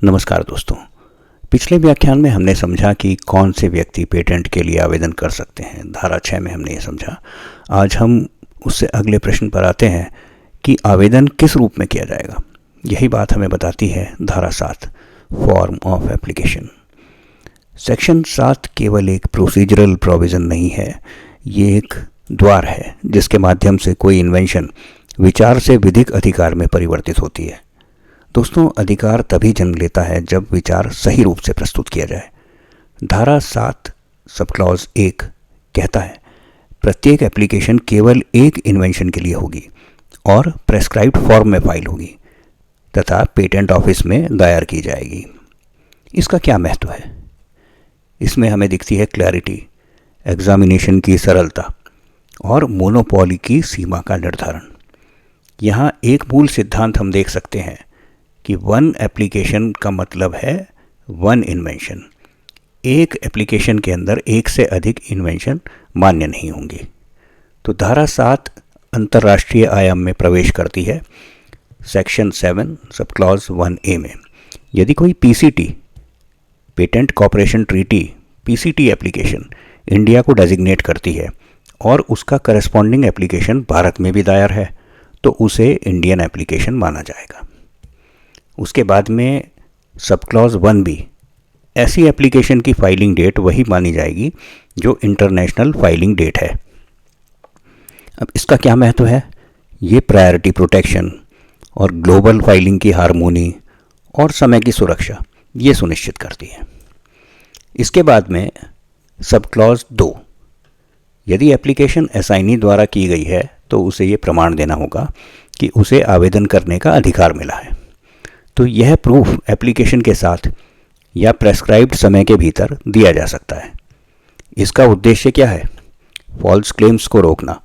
नमस्कार दोस्तों। पिछले व्याख्यान में हमने समझा कि कौन से व्यक्ति पेटेंट के लिए आवेदन कर सकते हैं। धारा 6 में हमने ये समझा। आज हम उससे अगले प्रश्न पर आते हैं कि आवेदन किस रूप में किया जाएगा। यही बात हमें बताती है धारा 7, फॉर्म ऑफ एप्लीकेशन। सेक्शन 7 केवल एक प्रोसीजरल प्रोविज़न नहीं है, ये एक द्वार है जिसके माध्यम से कोई इन्वेंशन विचार से विधिक अधिकार में परिवर्तित होती है। दोस्तों, अधिकार तभी जन्म लेता है जब विचार सही रूप से प्रस्तुत किया जाए। धारा 7 सब क्लॉज 1 कहता है, प्रत्येक एप्लीकेशन केवल एक इन्वेंशन के लिए होगी और प्रेस्क्राइब्ड फॉर्म में फाइल होगी तथा पेटेंट ऑफिस में दायर की जाएगी। इसका क्या महत्व है? इसमें हमें दिखती है क्लैरिटी, एग्जामिनेशन की सरलता और मोनोपोली की सीमा का निर्धारण। यहाँ एक मूल सिद्धांत हम देख सकते हैं कि वन एप्लीकेशन का मतलब है वन इन्वेंशन। एक एप्लीकेशन के अंदर एक से अधिक इन्वेंशन मान्य नहीं होंगे। तो धारा 7 अंतर्राष्ट्रीय आयाम में प्रवेश करती है सेक्शन 7 सब क्लॉज 1A में। यदि कोई PCT, patent cooperation treaty, PCT application India को डेजिग्नेट करती है और उसका करस्पॉन्डिंग एप्लीकेशन भारत में भी दायर है तो उसे इंडियन एप्लीकेशन माना जाएगा। उसके बाद में सब क्लॉज 1B, ऐसी एप्लीकेशन की फाइलिंग डेट वही मानी जाएगी जो इंटरनेशनल फाइलिंग डेट है। अब इसका क्या महत्व है? ये प्रायोरिटी प्रोटेक्शन और ग्लोबल फाइलिंग की हार्मोनी और समय की सुरक्षा ये सुनिश्चित करती है। इसके बाद में सब क्लॉज 2, यदि एप्लीकेशन असाइनी द्वारा की गई है तो उसे ये प्रमाण देना होगा कि उसे आवेदन करने का अधिकार मिला है। तो यह प्रूफ एप्लीकेशन के साथ या प्रेस्क्राइब्ड समय के भीतर दिया जा सकता है। इसका उद्देश्य क्या है? फॉल्स क्लेम्स को रोकना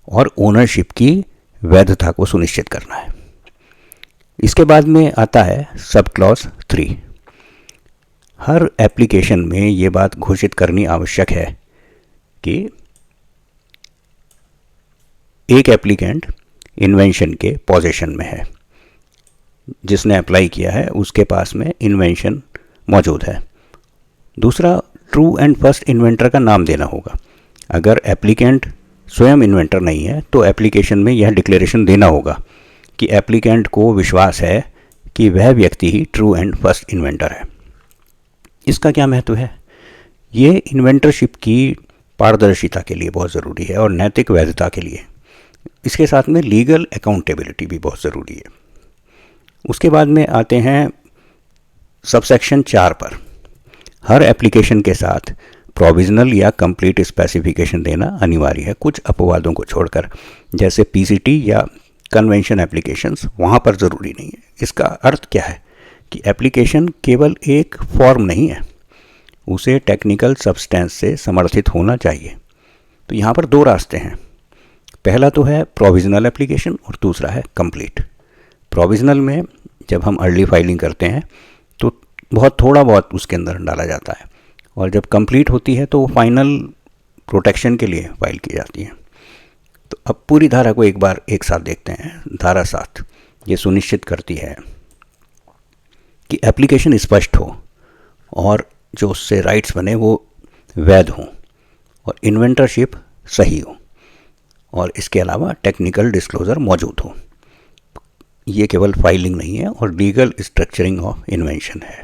और ओनरशिप की वैधता को सुनिश्चित करना है। इसके बाद में आता है सब क्लॉज 3। हर एप्लीकेशन में ये बात घोषित करनी आवश्यक है कि एक एप्लीकेंट इन्वेंशन के पोजीशन में है, जिसने अप्लाई किया है उसके पास में इन्वेंशन मौजूद है। दूसरा, ट्रू एंड फर्स्ट इन्वेंटर का नाम देना होगा। अगर एप्लीकेंट स्वयं इन्वेंटर नहीं है तो एप्लीकेशन में यह डिक्लेरेशन देना होगा कि एप्लीकेंट को विश्वास है कि वह व्यक्ति ही ट्रू एंड फर्स्ट इन्वेंटर है। इसका क्या महत्व है? ये इन्वेंटरशिप की पारदर्शिता के लिए बहुत ज़रूरी है और नैतिक वैधता के लिए। इसके साथ में लीगल अकाउंटेबिलिटी भी बहुत ज़रूरी है। उसके बाद में आते हैं सबसेक्शन 4 पर। हर एप्लीकेशन के साथ प्रोविजनल या कंप्लीट स्पेसिफिकेशन देना अनिवार्य है, कुछ अपवादों को छोड़कर, जैसे पीसीटी या कन्वेंशन एप्लीकेशंस, वहाँ पर ज़रूरी नहीं है। इसका अर्थ क्या है कि एप्लीकेशन केवल एक फॉर्म नहीं है, उसे टेक्निकल सब्सटेंस से समर्थित होना चाहिए। तो यहाँ पर 2 रास्ते हैं। पहला तो है प्रोविजनल एप्लीकेशन और दूसरा है कंप्लीट। प्रोविजनल में जब हम अर्ली फाइलिंग करते हैं तो बहुत थोड़ा बहुत उसके अंदर डाला जाता है और जब कंप्लीट होती है तो वो फाइनल प्रोटेक्शन के लिए फाइल की जाती है। तो अब पूरी धारा को एक बार एक साथ देखते हैं। धारा 7 ये सुनिश्चित करती है कि एप्लीकेशन स्पष्ट हो और जो उससे राइट्स बने वो वैध हों और इन्वेंटरशिप सही हो और इसके अलावा टेक्निकल डिस्क्लोजर मौजूद हो। ये केवल फाइलिंग नहीं है और लीगल स्ट्रक्चरिंग ऑफ इन्वेंशन है।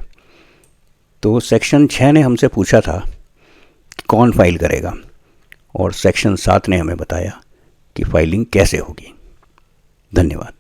तो सेक्शन 6 ने हमसे पूछा था कि कौन फाइल करेगा और सेक्शन 7 ने हमें बताया कि फाइलिंग कैसे होगी। धन्यवाद।